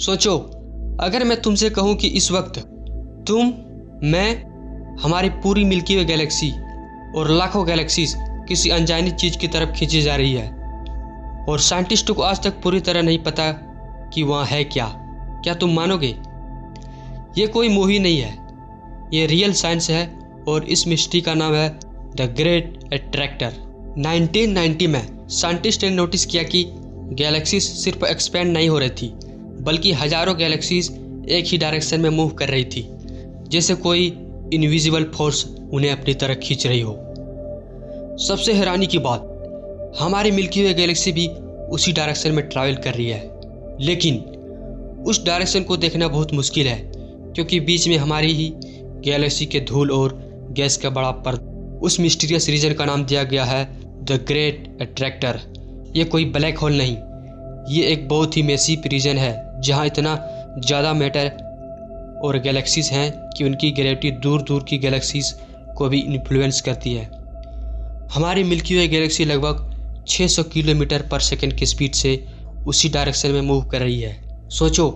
सोचो, अगर मैं तुमसे कहूं कि इस वक्त तुम, मैं, हमारी पूरी मिल्की वे गैलेक्सी और लाखों गैलेक्सीज किसी अनजानी चीज़ की तरफ खींची जा रही है और साइंटिस्टों को आज तक पूरी तरह नहीं पता कि वहाँ है क्या तुम मानोगे? ये कोई मोही नहीं है, ये रियल साइंस है और इस मिस्ट्री का नाम है द ग्रेट अट्रैक्टर। 1990 में साइंटिस्ट ने नोटिस किया कि गैलेक्सीज सिर्फ एक्सपेंड नहीं हो रही थी, बल्कि हजारों गैलेक्सीज एक ही डायरेक्शन में मूव कर रही थी, जैसे कोई इनविजिबल फोर्स उन्हें अपनी तरफ खींच रही हो। सबसे हैरानी की बात, हमारी मिल्की वे गैलेक्सी भी उसी डायरेक्शन में ट्रैवल कर रही है, लेकिन उस डायरेक्शन को देखना बहुत मुश्किल है क्योंकि बीच में हमारी ही गैलेक्सी के धूल और गैस का बड़ा पर्दा। उस मिस्टीरियस रीजन का नाम दिया गया है द ग्रेट अट्रैक्टर। ये कोई ब्लैक होल नहीं, ये एक बहुत ही मैसिव रीजन है जहाँ इतना ज़्यादा मैटर और गैलेक्सीज हैं कि उनकी ग्रेविटी दूर दूर की गैलेक्सीज को भी इन्फ्लुएंस करती है। हमारी मिल्की वे गैलेक्सी लगभग 600 किलोमीटर पर सेकंड की स्पीड से उसी डायरेक्शन में मूव कर रही है। सोचो,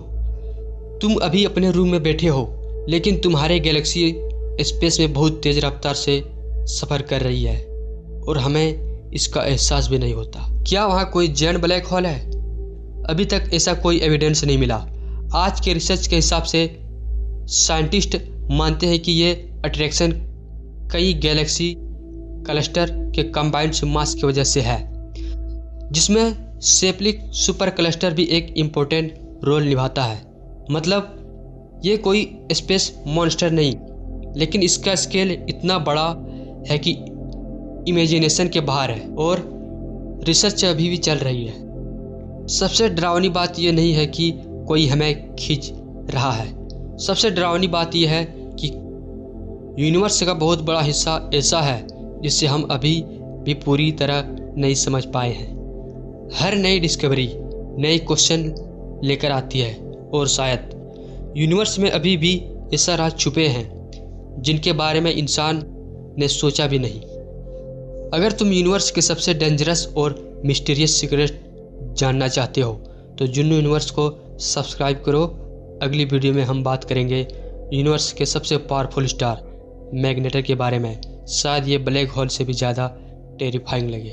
तुम अभी अपने रूम में बैठे हो, लेकिन तुम्हारे गैलेक्सी स्पेस में बहुत तेज़ रफ्तार से सफ़र कर रही है और हमें इसका एहसास भी नहीं होता। क्या वहाँ कोई जैन ब्लैक होल है? अभी तक ऐसा कोई एविडेंस नहीं मिला। आज के रिसर्च के हिसाब से साइंटिस्ट मानते हैं कि ये अट्रैक्शन कई गैलेक्सी क्लस्टर के कंबाइंड मास की वजह से है, जिसमें सेप्लिक सुपर क्लस्टर भी एक इम्पोर्टेंट रोल निभाता है। मतलब ये कोई स्पेस मॉन्स्टर नहीं, लेकिन इसका स्केल इतना बड़ा है कि इमेजिनेशन के बाहर है और रिसर्च अभी भी चल रही है। सबसे डरावनी बात यह नहीं है कि कोई हमें खींच रहा है, सबसे डरावनी बात यह है कि यूनिवर्स का बहुत बड़ा हिस्सा ऐसा है जिसे हम अभी भी पूरी तरह नहीं समझ पाए हैं। हर नई डिस्कवरी नई क्वेश्चन लेकर आती है और शायद यूनिवर्स में अभी भी ऐसा राज छुपे हैं जिनके बारे में इंसान ने सोचा भी नहीं। अगर तुम यूनिवर्स के सबसे डेंजरस और मिस्टीरियस सीक्रेट जानना चाहते हो तो जुन्नू यूनिवर्स को सब्सक्राइब करो। अगली वीडियो में हम बात करेंगे यूनिवर्स के सबसे पावरफुल स्टार मैग्नेटर के बारे में। शायद ये ब्लैक होल से भी ज़्यादा टेरिफाइंग लगे।